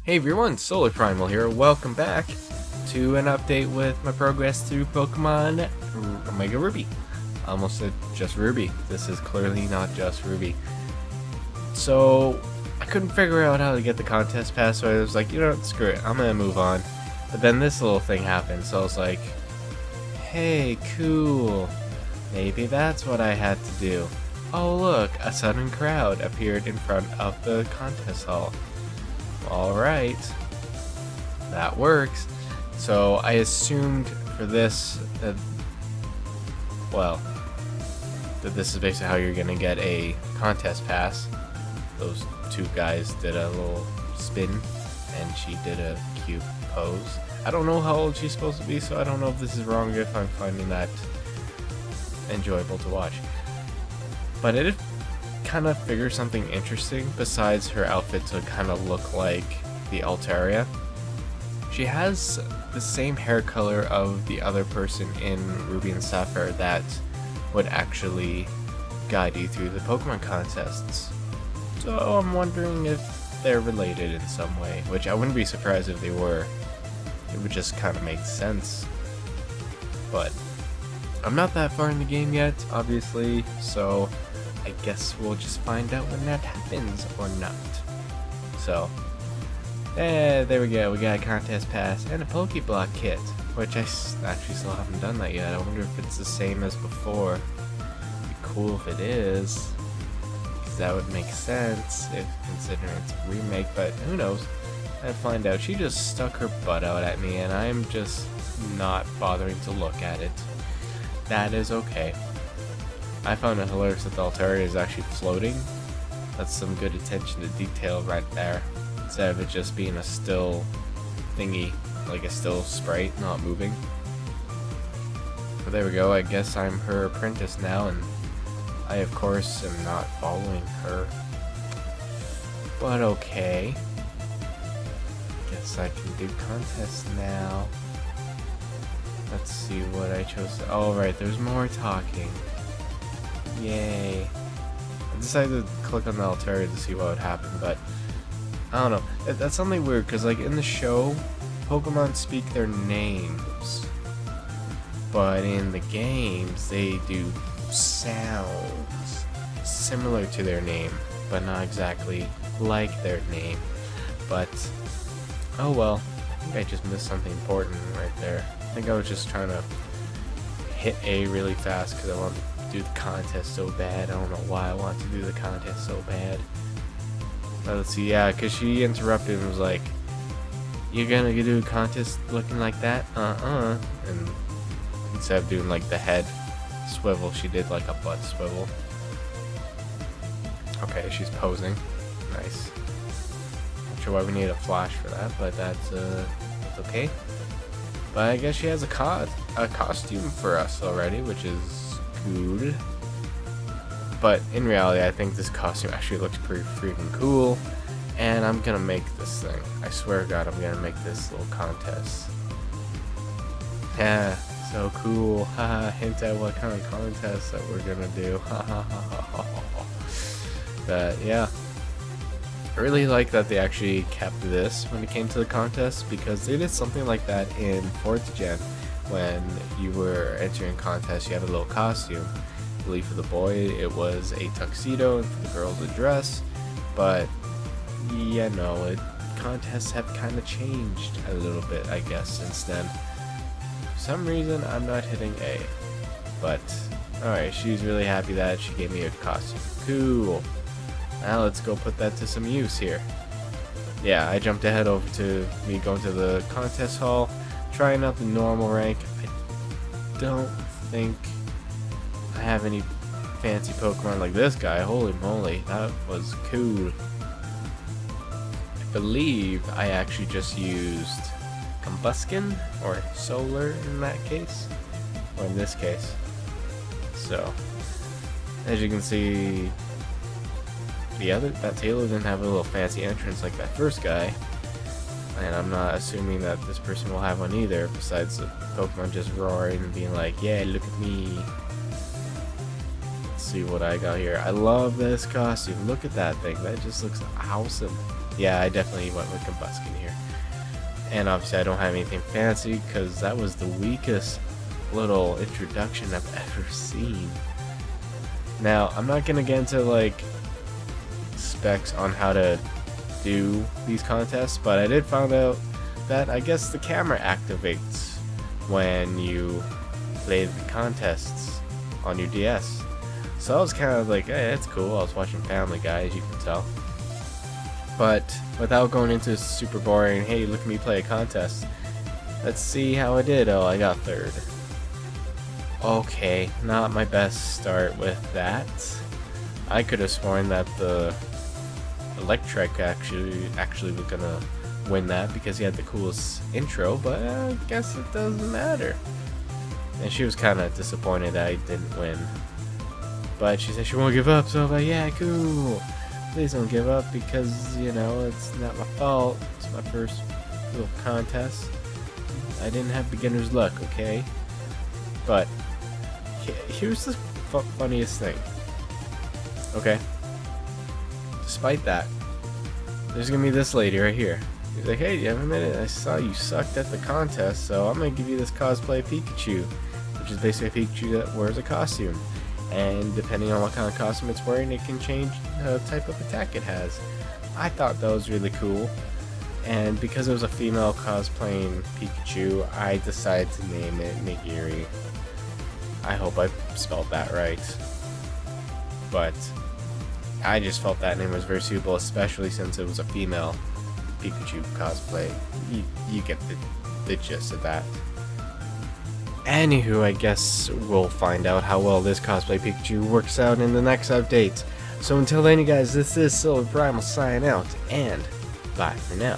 Hey everyone, SolarPrimal here. Welcome back to an update with my progress through Pokemon OmegaRuby. I almost said just Ruby. This is clearly not just Ruby. So, I couldn't figure out how to get the contest pass, so I was like, you know what, screw it, I'm gonna move on. But then this little thing happened, so I was like, hey, cool. Maybe that's what I had to do. Oh look, a sudden crowd appeared in front of the contest hall. Alright, that works. So I assumed for this that, well, that this is basically how you're gonna get a contest pass. Those two guys did a little spin and she did a cute pose. I don't know how old she's supposed to be, so I don't know if this is wrong, if I'm finding that enjoyable to watch. But it kind of figure something interesting besides her outfit to kind of look like the Altaria. She has the same hair color of the other person in Ruby and Sapphire that would actually guide you through the Pokemon contests. So I'm wondering if they're related in some way, which I wouldn't be surprised if they were. It would just kind of make sense. But I'm not that far in the game yet, obviously, so I guess we'll just find out when that happens or not. So, there we go. We got a contest pass and a Pokeblock kit, which I actually still haven't done that yet. I wonder if it's the same as before. It'd be cool if it is, because that would make sense if considering it's a remake. But who knows? I'll find out. She just stuck her butt out at me, and I'm just not bothering to look at it. That is okay. I found it hilarious that the Altaria is actually floating. That's some good attention to detail right there. Instead of it just being a still thingy, like a still sprite, not moving. But there we go, I guess I'm her apprentice now, and I of course am not following her. But okay. Guess I can do contests now. Let's see what I chose. Oh right, there's more talking. Yay. I decided to click on the Altaria to see what would happen, but I don't know. That's something weird, because like in the show, Pokemon speak their names. But in the games, they do sounds similar to their name, but not exactly like their name. But, oh well. I think I just missed something important right there. I think I was just trying to hit A really fast because I wanted to do the contest so bad. I don't know why I want to do the contest so bad. But let's see, yeah, because she interrupted and was like, "You're gonna do a contest looking like that? And instead of doing like the head swivel, she did like a butt swivel. Okay, she's posing. Nice. Not sure why we need a flash for that, but that's okay. But I guess she has a costume for us already, which is good. But in reality, I think this costume actually looks pretty freaking cool, and I'm gonna make this thing. I swear to God, I'm gonna make this little contest. Yeah, so cool. Haha, hint at what kind of contest that we're gonna do. But yeah, I really like that they actually kept this when it came to the contest, because they did something like that in 4th Gen. When you were entering contests, you have a little costume. I believe for the boy it was a tuxedo, and for the girls a dress. But yeah, no, contests have kind of changed a little bit, I guess, since then. For some reason, I'm not hitting A. But alright, she's really happy that she gave me a costume. Cool. Now let's go put that to some use here. Yeah, I jumped ahead over to me going to the contest hall, trying out the normal rank. I don't think I have any fancy Pokemon like this guy. Holy moly, that was cool. I believe I actually just used Combuskin or Solar in that case, or in this case. So, as you can see, that Taylor didn't have a little fancy entrance like that first guy. And I'm not assuming that this person will have one either, besides the Pokemon just roaring and being like, yeah, look at me. Let's see what I got here. I love this costume. Look at that thing. That just looks awesome. Yeah, I definitely went with Combuskin here. And obviously I don't have anything fancy because that was the weakest little introduction I've ever seen. Now, I'm not going to get into like specs on how to do these contests, but I did find out that I guess the camera activates when you play the contests on your DS. So I was kind of like, hey, that's cool. I was watching Family Guy, as you can tell. But without going into super boring, hey, look at me play a contest. Let's see how I did. Oh, I got third. Okay, not my best start with that. I could have sworn that the Electric actually was gonna win that because he had the coolest intro, but I guess it doesn't matter. And she was kind of disappointed that I didn't win. But she said she won't give up, so I was like, yeah, cool. Please don't give up because, you know, it's not my fault. It's my first little contest. I didn't have beginner's luck, okay? But here's the funniest thing. Okay? Despite that, there's gonna be this lady right here. He's like, hey, do you have a minute? I saw you sucked at the contest, so I'm gonna give you this cosplay Pikachu, which is basically a Pikachu that wears a costume. And depending on what kind of costume it's wearing, it can change the type of attack it has. I thought that was really cool. And because it was a female cosplaying Pikachu, I decided to name it Nigiri. I hope I spelled that right. But I just felt that name was very suitable, especially since it was a female Pikachu cosplay. You get the gist of that. Anywho, I guess we'll find out how well this cosplay Pikachu works out in the next update. So until then, you guys, this is SolarPrimal's signing out, and bye for now.